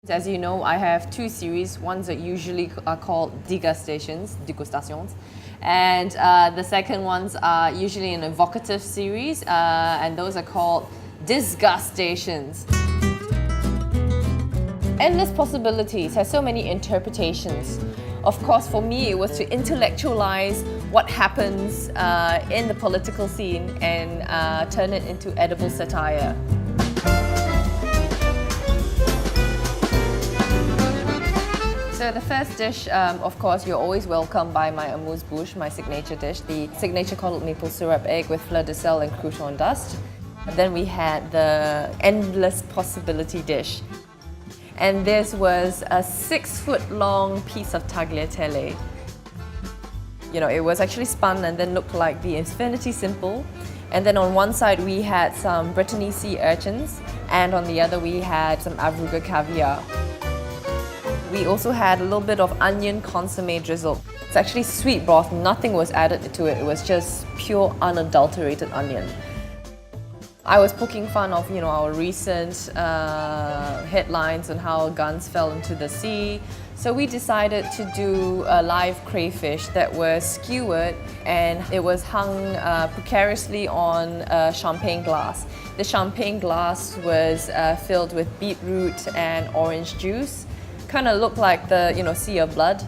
As you know, I have two series. Ones that usually are called Disgustations, and the second ones are usually an evocative series, and those are called Disgustations. Endless Possibilities has so many interpretations. Of course, for me, it was to intellectualize what happens in the political scene and turn it into edible satire. So the first dish, of course, you're always welcomed by my amuse-bouche, my signature dish, the signature coddled maple syrup egg with fleur de sel and crouton dust. Then we had the Endless Possibility dish. And this was a 6-foot-long piece of tagliatelle. You know, it was actually spun and then looked like the infinity simple. And then on one side we had some Brittany sea urchins, and on the other we had some Avruga caviar. We also had a little bit of onion consommé drizzle. It's actually sweet broth, nothing was added to it. It was just pure unadulterated onion. I was poking fun of, our recent headlines on how guns fell into the sea. So we decided to do a live crayfish that was skewered, and it was hung precariously on champagne glass. The champagne glass was filled with beetroot and orange juice. Kind of looked like the sea of blood.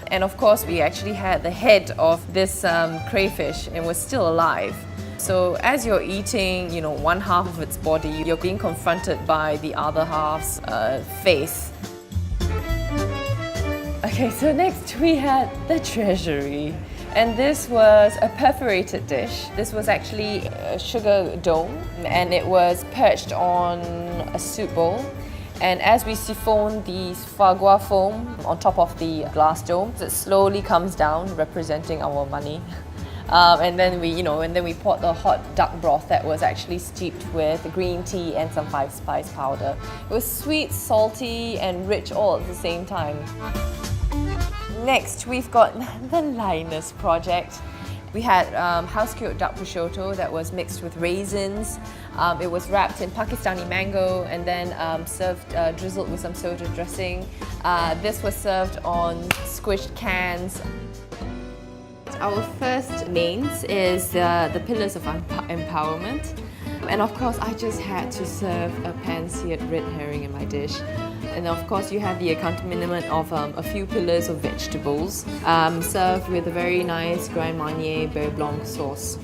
And of course we actually had the head of this crayfish, and was still alive. So as you're eating, one half of its body, you're being confronted by the other half's face. Okay, so next we had the Treasury. And this was a perforated dish. This was actually a sugar dome, and it was perched on a soup bowl. And as we siphon the foie gras foam on top of the glass dome, it slowly comes down, representing our money. And then we poured the hot duck broth that was actually steeped with green tea and some 5-spice powder. It was sweet, salty, and rich all at the same time. Next, we've got the Lioness project. We had house-cured duck prosciutto that was mixed with raisins. It was wrapped in Pakistani mango and then served drizzled with some soda dressing. This was served on squished cans. Our first mains is the pillars of empowerment. And of course, I just had to serve a pan-seared red herring in my dish. And of course, you have the accompaniment of a few pillars of vegetables, served with a very nice Grand Marnier Beurre Blanc sauce.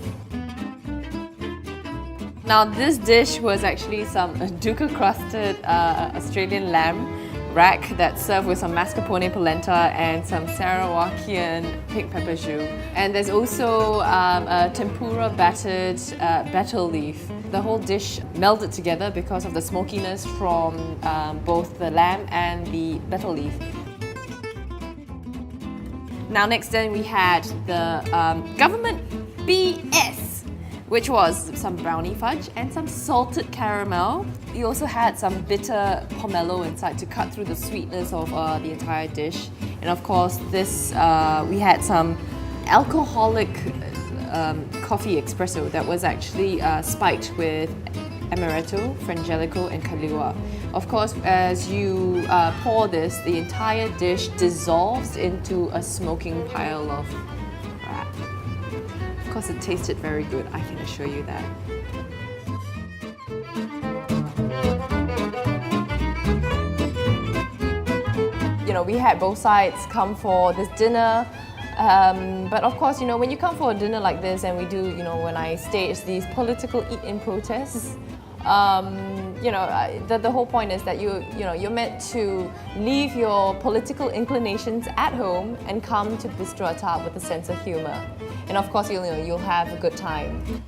Now, this dish was actually some duca-crusted Australian lamb rack that's served with some mascarpone polenta and some Sarawakian pink pepper jus. And there's also a tempura battered betel leaf. The whole dish melded together because of the smokiness from both the lamb and the betel leaf. Now next then we had the government BS, which was some brownie fudge and some salted caramel. We also had some bitter pomelo inside to cut through the sweetness of the entire dish. And of course, this we had some alcoholic coffee espresso that was actually spiked with amaretto, frangelico, and kahlua. Of course, as you pour this, the entire dish dissolves into a smoking pile of crap. Of course, it tasted very good, I can assure you that. We had both sides come for this dinner. But of course, when you come for a dinner like this, and we do, when I stage these political eat-in protests, the whole point is that you're meant to leave your political inclinations at home and come to Bistro with a sense of humour. And of course, you'll have a good time.